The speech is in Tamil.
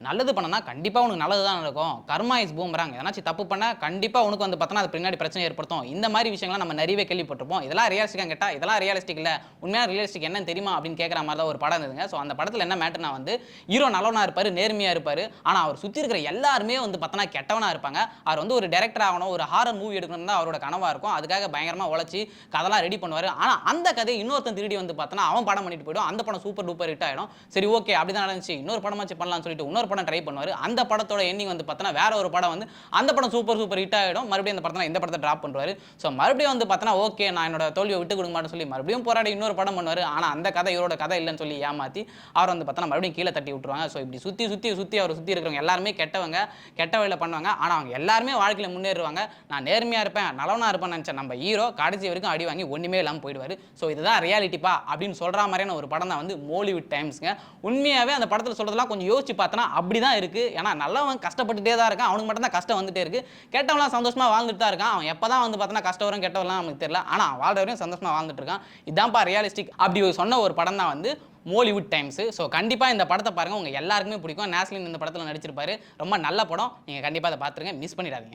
நல்லது பண்ணனா கண்டிப்பா உனக்கு நல்லது தான் நடக்கும். கர்மா இஸ் பூமராங். எதனாச்சும் தப்பு பண்ணா கண்டிப்பா உனக்கு வந்து பார்த்தனா அது பின்னாடி பிரச்சனை ஏற்படுத்தும். இந்த மாரி விஷயங்கள்லாம் நம்ம நெறையவே கேள்விப்பட்டிருப்போம். இதெல்லாம் ரியலிஸ்டிக்கான்னு கேட்டா, இதெல்லாம் ரியலிஸ்டிக் இல்ல. உண்மையான ரியலிஸ்டிக் என்னன்னு தெரியுமா? அப்படின்னு கேட்கிற மாரி தான் ஒரு படம் இருந்ததுங்க. ஸோ அந்த படத்துல என்ன மேட்டர்னா வந்து ஹீரோ நல்லவனா இருப்பாரு, நேர்மையா இருப்பாரு. ஆனா அவர் சுத்தி இருக்கிற எல்லாருமே வந்து பார்த்தனா கெட்டவனா இருப்பாங்க. அவர் வந்து ஒரு டைரக்டர் ஆகணும், ஒரு ஹாரர் மூவி எடுக்கணும்னு தான் அவரோட கனவா இருக்கும். அதுக்காக பயங்கரமா உழைச்சு கதைலாம் ரெடி பண்ணுவாரு. ஆனா அந்த கதைய இன்னொருத்தன் திருடி வந்து பார்த்தனா அவன் படம் பண்ணிட்டு போயிடும். அந்த படம் சூப்பர் டூப்பர் ஹிட் ஆயிடும். சரி ஓகே அப்படிதான் நடந்துச்சு. இன்னொரு படமாச்சும் பண்ணலாம்னு சொல்லிட்டு இன்னொரு படம் ட்ரை பண்ணுவாரு. அந்த படத்தோட எண்டிங் வந்து பார்த்தனா வேற ஒரு படம் வந்து அந்த படம் சூப்பர் ஹிட் ஆயிடும். மறுபடியும் அந்த படத்துல இந்த படத்த டிராப் பண்ணுவாரு. சோ மறுபடியும் வந்து பார்த்தனா ஓகே நான் என்னோட தோல்விய விட்டு கொடுக்க மாட்டேன்னு சொல்லி மறுபடியும் போராடி இன்னொரு படம் பண்ணுவாரு. ஆனா அந்த கதை இவரோட கதை இல்லன்னு சொல்லி ஏமாத்தி அவர் வந்து பார்த்தனா மறுபடியும் கீழ தட்டி விட்டுருவாங்க. சோ இப்படி சுத்தி அவர சுத்தி இருக்கிறவங்க எல்லாருமே கெட்டவங்க. கெட்ட வழியில பண்ணுவாங்க. ஆனா அவங்க எல்லாருமே வாழ்க்கையில முன்னேறுவாங்க. நான் நேர்மையா இருப்பேன், நல்லவனா இருப்பேன்னு நினைச்ச நம்ம ஹீரோ கடைசி வரைக்கும் அடி வாங்கி ஒண்ணுமே இல்லாம போயிடுவாரு. சோ இதுதான் ரியாலிட்டிப்பா அப்படின்னு சொல்ற மாதிரியான ஒரு படம் தான் வந்து மோலிவுட் டைம்ஸ்ங்க. உண்மையாவே அந்த படத்துல சொல்றதெல்லாம் கொஞ்சம் யோசிச்சு பார்த்தனா அப்படிதான் இருக்கு. ஏன்னா நல்லவன் கஷ்டப்பட்டுட்டே தான் இருக்கான். அவனுக்கு மட்டும் தான் கஷ்டம் வந்துட்டே இருக்கு. கெட்டவன்லாம் சந்தோஷமா வாழ்ந்துட்டு தான் இருக்கான். அவன் எப்பதான் வந்து பார்த்தனா கஷ்டம் வரும், கெட்ட வரும்லாம் நமக்கு தெரியல. ஆனா வாழ்ற வரையும் சந்தோஷமா வாழ்ந்துட்டு இருக்கான். இதான்ப்பா ரியலிஸ்டிக் அப்படி சொன்ன ஒரு படம் தான் வந்து மோலிவுட் டைம்ஸ். ஸோ கண்டிப்பா இந்த படத்த பாருங்க. உங்க எல்லாருக்குமே பிடிக்கும். நேஸ்லின் இந்த படத்துல நடிச்சிருப்பாரு. ரொம்ப நல்ல படம். நீங்க கண்டிப்பா அத பார்த்துருங்க. மிஸ் பண்ணிடாதீங்க.